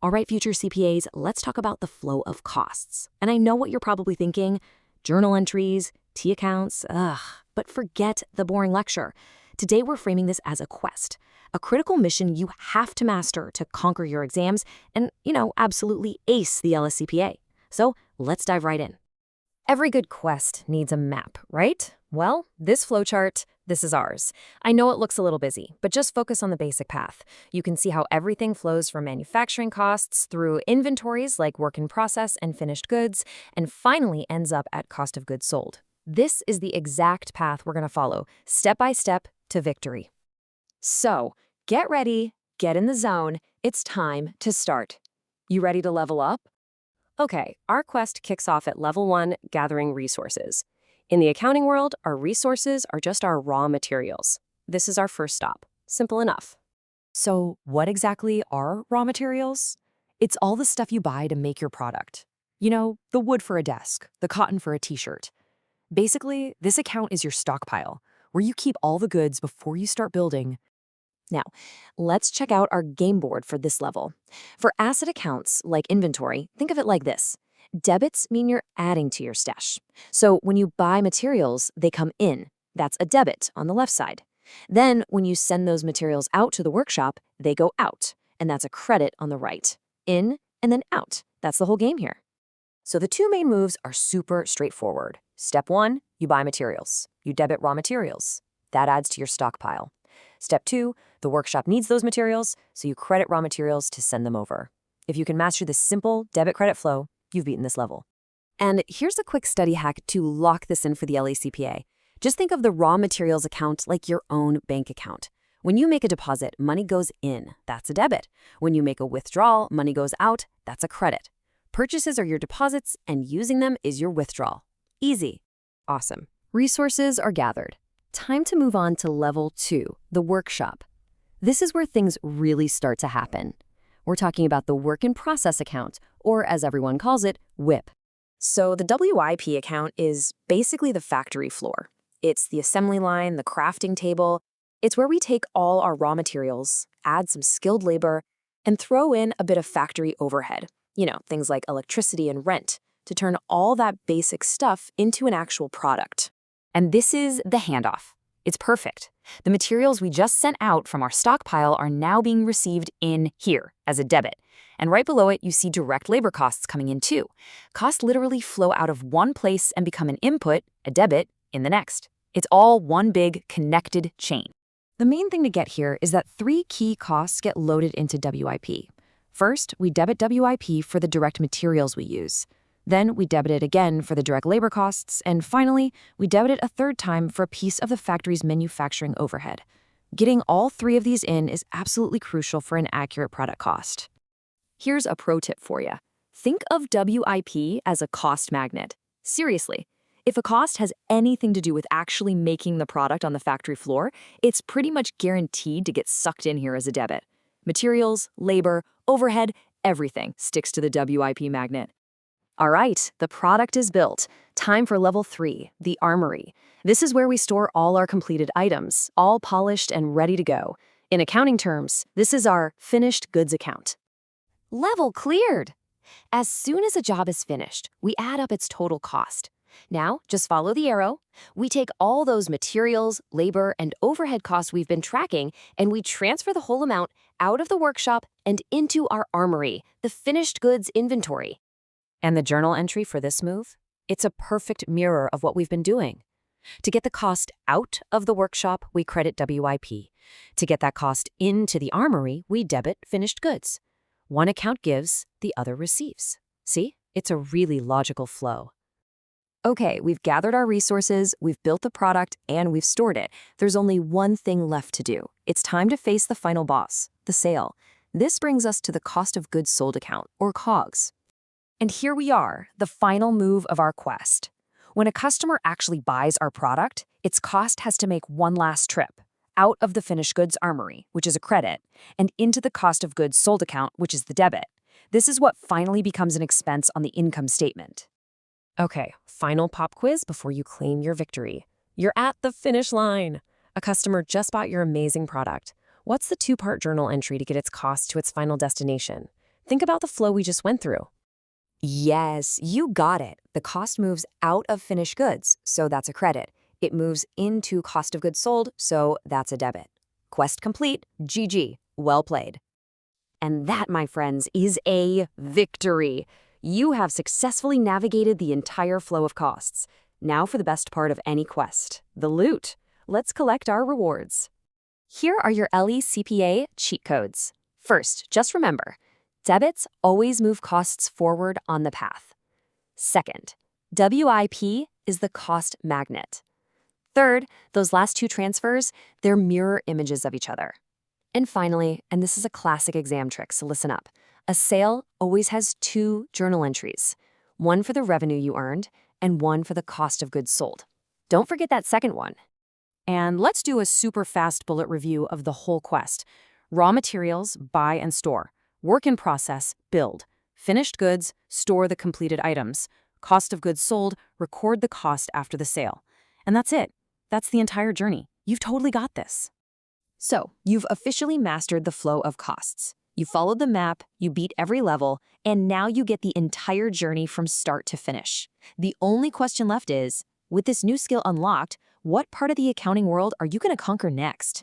All right, future CPAs, let's talk about the flow of costs. And I know what you're probably thinking, journal entries, T accounts, ugh, but forget the boring lecture. Today we're framing this as a quest, a critical mission you have to master to conquer your exams and, absolutely ace the LSCPA. So let's dive right in. Every good quest needs a map, right? Well, this flowchart, this is ours. I know it looks a little busy, but just focus on the basic path. You can see how everything flows from manufacturing costs through inventories like work in process and finished goods, and finally ends up at cost of goods sold. This is the exact path we're going to follow, step by step to victory. So, get ready, get in the zone. It's time to start. You ready to level up? Okay, our quest kicks off at level 1, gathering resources. In the accounting world, our resources are just our raw materials. This is our first stop. Simple enough. So, what exactly are raw materials? It's all the stuff you buy to make your product. The wood for a desk, the cotton for a t-shirt. Basically, this account is your stockpile, where you keep all the goods before you start building. Now, let's check out our game board for this level. For asset accounts, like inventory, think of it like this. Debits mean you're adding to your stash. So when you buy materials, they come in. That's a debit on the left side. Then when you send those materials out to the workshop, they go out. And that's a credit on the right. In and then out. That's the whole game here. So the two main moves are super straightforward. Step 1, you buy materials. You debit raw materials. That adds to your stockpile. Step 2, the workshop needs those materials, so you credit raw materials to send them over. If you can master this simple debit-credit flow, you've beaten this level. And here's a quick study hack to lock this in for the LACPA. Just think of the raw materials account like your own bank account. When you make a deposit, money goes in. That's a debit. When you make a withdrawal, money goes out. That's a credit. Purchases are your deposits, and using them is your withdrawal. Easy. Awesome. Resources are gathered. Time to move on to level 2, the workshop. This is where things really start to happen. We're talking about the work in process account, or as everyone calls it, WIP. So the WIP account is basically the factory floor. It's the assembly line, the crafting table. It's where we take all our raw materials, add some skilled labor, and throw in a bit of factory overhead. Things like electricity and rent, to turn all that basic stuff into an actual product. And this is the handoff. It's perfect. The materials we just sent out from our stockpile are now being received in here as a debit. And right below it, you see direct labor costs coming in too. Costs literally flow out of one place and become an input, a debit, in the next. It's all one big connected chain. The main thing to get here is that 3 key costs get loaded into WIP. First, we debit WIP for the direct materials we use. Then we debit it again for the direct labor costs, and finally, we debit it a third time for a piece of the factory's manufacturing overhead. Getting all 3 of these in is absolutely crucial for an accurate product cost. Here's a pro tip for you. Think of WIP as a cost magnet. Seriously, if a cost has anything to do with actually making the product on the factory floor, it's pretty much guaranteed to get sucked in here as a debit. Materials, labor, overhead, everything sticks to the WIP magnet. All right, the product is built. Time for level 3, the armory. This is where we store all our completed items, all polished and ready to go. In accounting terms, this is our finished goods account. Level cleared! As soon as a job is finished, we add up its total cost. Now, just follow the arrow. We take all those materials, labor, and overhead costs we've been tracking, and we transfer the whole amount out of the workshop and into our armory, the finished goods inventory. And the journal entry for this move? It's a perfect mirror of what we've been doing. To get the cost out of the workshop, we credit WIP. To get that cost into the armory, we debit finished goods. One account gives, the other receives. See? It's a really logical flow. Okay, we've gathered our resources, we've built the product, and we've stored it. There's only one thing left to do. It's time to face the final boss, the sale. This brings us to the cost of goods sold account, or COGS. And here we are, the final move of our quest. When a customer actually buys our product, its cost has to make one last trip, out of the finished goods armory, which is a credit, and into the cost of goods sold account, which is the debit. This is what finally becomes an expense on the income statement. Okay, final pop quiz before you claim your victory. You're at the finish line. A customer just bought your amazing product. What's the 2-part journal entry to get its cost to its final destination? Think about the flow we just went through. Yes, you got it. The cost moves out of finished goods, so that's a credit. It moves into cost of goods sold, so that's a debit. Quest complete. GG. Well played. And that, my friends, is a victory. You have successfully navigated the entire flow of costs. Now for the best part of any quest, the loot. Let's collect our rewards. Here are your LECPA cheat codes. First, just remember, debits always move costs forward on the path. Second, WIP is the cost magnet. Third, those last two transfers, they're mirror images of each other. And finally, and this is a classic exam trick, so listen up, a sale always has two journal entries, one for the revenue you earned and one for the cost of goods sold. Don't forget that second one. And let's do a super fast bullet review of the whole quest. Raw materials, buy and store. Work in process, build. Finished goods, store the completed items. Cost of goods sold, record the cost after the sale. And that's it. That's the entire journey. You've totally got this. So, you've officially mastered the flow of costs. You followed the map, you beat every level, and now you get the entire journey from start to finish. The only question left is, with this new skill unlocked, what part of the accounting world are you going to conquer next?